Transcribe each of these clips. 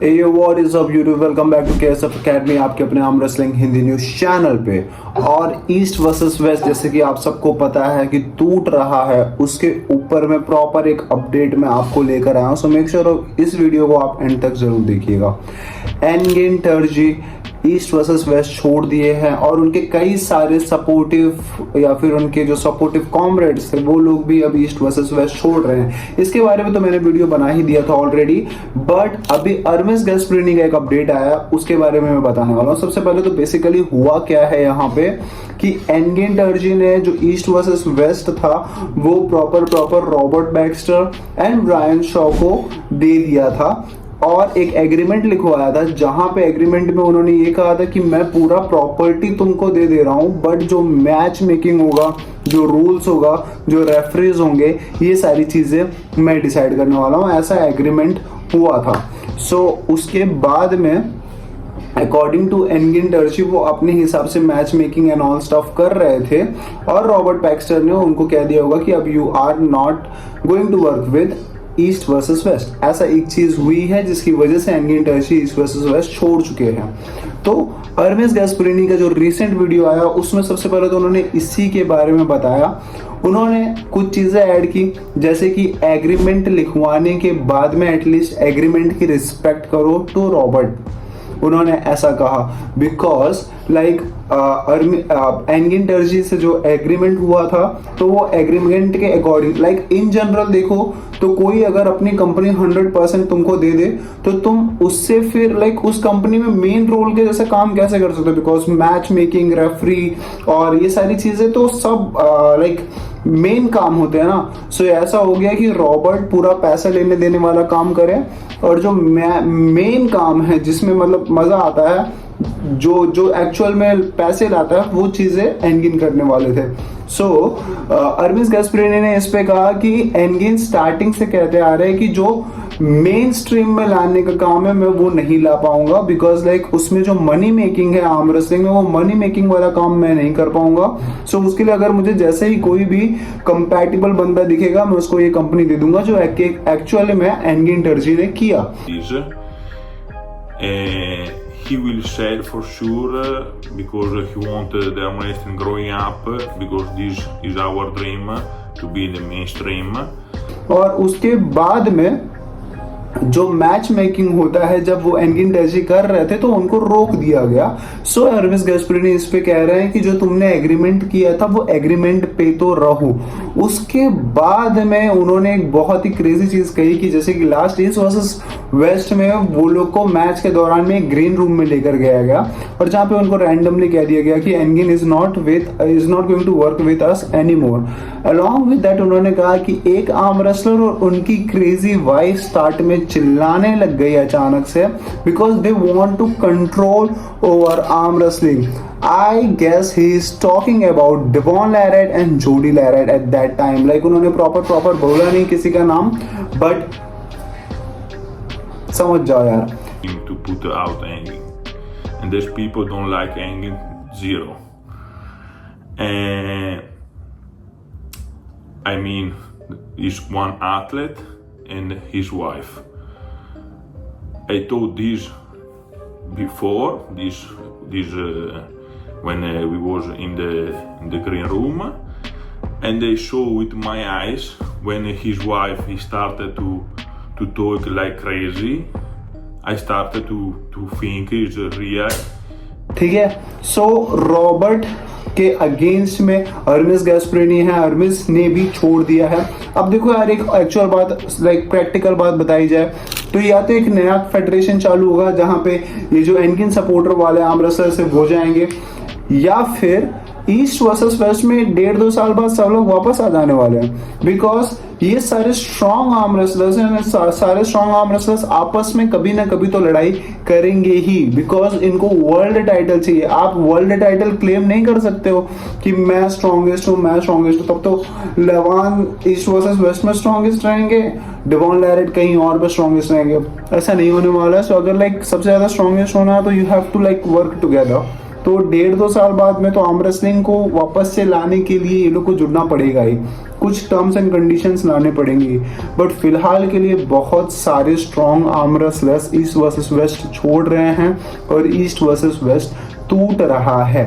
What is up YouTube, welcome back to KSF academy, आपके अपने arm wrestling Hindi news channel पे। और east versus waste जैसे कि आप सबको पता है कि टूट रहा है, उसके ऊपर में प्रॉपर एक अपडेट मैं आपको लेकर आया हूँ। सो मेक श्योर इस वीडियो को आप एंड तक जरूर देखिएगा। एनगिन टर्जी ईस्ट वर्सेस वेस्ट छोड़ दिए हैं और उनके कई सारे सपोर्टिव या फिर उनके जो सपोर्टिव कॉमरेड्स थे वो लोग भी अब ईस्ट वर्सेस वेस्ट छोड़ रहे हैं। इसके बारे में तो मैंने वीडियो बना ही दिया था ऑलरेडी, बट अभी अर्मिस गैस्परिनी का एक अपडेट आया, उसके बारे में मैं बताने वाला हूँ। सबसे पहले तो बेसिकली हुआ क्या है यहाँ पे कि एनगिन टर्जी ने जो ईस्ट वर्सेस वेस्ट था वो proper Robert Baxter and Brian Shaw को दे दिया था और एक एग्रीमेंट लिखवाया था, जहां पे एग्रीमेंट में उन्होंने ये कहा था कि मैं पूरा प्रॉपर्टी तुमको दे दे रहा हूं, बट जो मैच मेकिंग होगा, जो रूल्स होगा, जो रेफरीज होंगे, ये सारी चीजें मैं डिसाइड करने वाला हूं। ऐसा एग्रीमेंट हुआ था। सो उसके बाद में अकॉर्डिंग टू एनगिन टर्जी वो अपने हिसाब से match making and all stuff कर रहे थे और रॉबर्ट बैक्स्टर ने उनको कह दिया होगा कि अब you are not going to work with east versus west. ऐसा एक चीज हुई है जिसकी वजह से Engin Terzi east versus west छोड़ चुके हैं। तो अर्मिस गैस्परिनी का जो रिसेंट वीडियो आया उसमें सबसे पहले तो उन्होंने इसी के बारे में बताया। उन्होंने कुछ चीजें ऐड की, जैसे कि एग्रीमेंट लिखवाने के बाद में एटलीस्ट एग्रीमेंट की रिस्पेक्ट करो टू रॉबर्ट। उन्होंने ऐसा कहा बिकॉज लाइक एनगिन टर्जी से जो एग्रीमेंट हुआ था तो वो एग्रीमेंट के अकॉर्डिंग लाइक इन जनरल देखो तो कोई अगर अपनी कंपनी 100% तुमको दे दे तो तुम उससे फिर लाइक उस कंपनी में मेन रोल के जैसे काम कैसे कर सकते हो, बिकॉज मैच मेकिंग, रेफरी और ये सारी चीजें तो सब लाइक मेन काम होते हैं ना। सो ऐसा हो गया कि रॉबर्ट पूरा पैसा लेने देने वाला काम करे और जो मेन काम है जिसमें मतलब मजा आता है, जो एक्चुअल में पैसे लाता है, वो चीजें एनगिन करने वाले थे। सो अर्मिस गैस्परिनी ने इस पे कहा कि एनगिन स्टार्टिंग से कहते आ रहे हैं कि जो मेन स्ट्रीम में लाने का काम है मैं वो नहीं ला पाऊंगा, बिकॉज लाइक उसमें जो मनी मेकिंग है आर्म रेसलिंग में, वो मनी मेकिंग वाला काम मैं नहीं कर पाऊंगा। सो उसके लिए अगर मुझे जैसे ही कोई भी कंपैटिबल बंदा दिखेगा मैं उसको ये कंपनी दे दूंगा, जो एक्चुअली में एनगिन टर्जी ने किया। He will sell for sure because he want the arm wrestling growing up, because this is our dream to be in the mainstream. और उसके बाद में जो मैच मेकिंग होता है जब वो एनगिन टर्जी कर रहे थे तो उनको रोक दिया गया। सो अर्मिस गैस्परिनी इस पे कह रहे हैं कि जो तुमने एग्रीमेंट किया था वो एग्रीमेंट पे तो रहो। उसके बाद में उन्होंने एक बहुत ही क्रेजी चीज कही कि जैसे कि लास्ट ईस्ट वर्सेस वेस्ट में वो लोग को मैच के दौरान में एक ग्रीन रूम में लेकर गया गया और जहां पे उनको रैंडमली कह दिया गया कि engine is not going to work with us anymore. Along with that उन्होंने कहा कि एक आर्म रेसलर और उनकी क्रेजी वाइफ स्टार्ट में चिल्लाने लग गई अचानक से, because they want to control over arm wrestling. I guess he is talking about Devon Larratt and Jody Larratt at that time. Like उन्होंने प्रॉपर बोला नहीं किसी का नाम, but समझ जाओ यार। To put out Engin, and these people don't like Engin zero. And I mean, he's one athlete and his wife. I told this before this when we was in the green room, and I saw with my eyes when his wife he started to talk like crazy. I started to think it's real. ठीक है। सो Robert के against में अर्मिस गैस्परिनी है, अर्मिस ने भी छोड़ दिया है। अब देखो यार, एक एक्चुअल बात लाइक प्रैक्टिकल बात बताई जाए तो या तो एक नया फेडरेशन चालू होगा जहां पे ये जो एनगिन सपोर्टर वाले आर्म रेसलर से वो जाएंगे, या फिर ईस्ट वर्सेस वेस्ट में 1.5-2 साल बाद सब लोग वापस आ जाने वाले हैं, बिकॉज ये सारे स्ट्रॉन्ग आर्म रेसलर्स हैं। सारे स्ट्रॉन्ग आर्म रेसलर्स आपस में कभी ना कभी तो लड़ाई करेंगे ही, बिकॉज इनको वर्ल्ड टाइटल चाहिए। आप वर्ल्ड टाइटल क्लेम नहीं कर सकते हो कि मैं स्ट्रॉन्गेस्ट हूँ, तब तो लेवान ईस्ट वर्सेस वेस्ट में स्ट्रॉन्गेस्ट रहेंगे, डेवॉन लैरेट कहीं और पे स्ट्रॉन्गेस्ट रहेंगे। ऐसा नहीं होने वाला है। सो अगर लाइक सबसे ज्यादा स्ट्रॉन्गेस्ट होना है तो you have to like work together. तो 1.5-2 साल बाद में तो आर्म रेसलिंग को वापस से लाने के लिए ये लोग को जुड़ना पड़ेगा ही। कुछ टर्म्स एंड कंडीशंस लाने पड़ेंगी, बट फिलहाल के लिए बहुत सारे strong arm wrestlers east versus west छोड़ रहे हैं और ईस्ट वर्सेस वेस्ट टूट रहा है।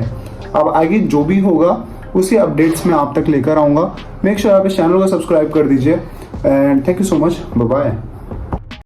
अब आगे जो भी होगा उसी अपडेट्स में आप तक लेकर आऊंगा। मेक श्योर आप इस चैनल को सब्सक्राइब कर दीजिए and thank you so much, bye bye.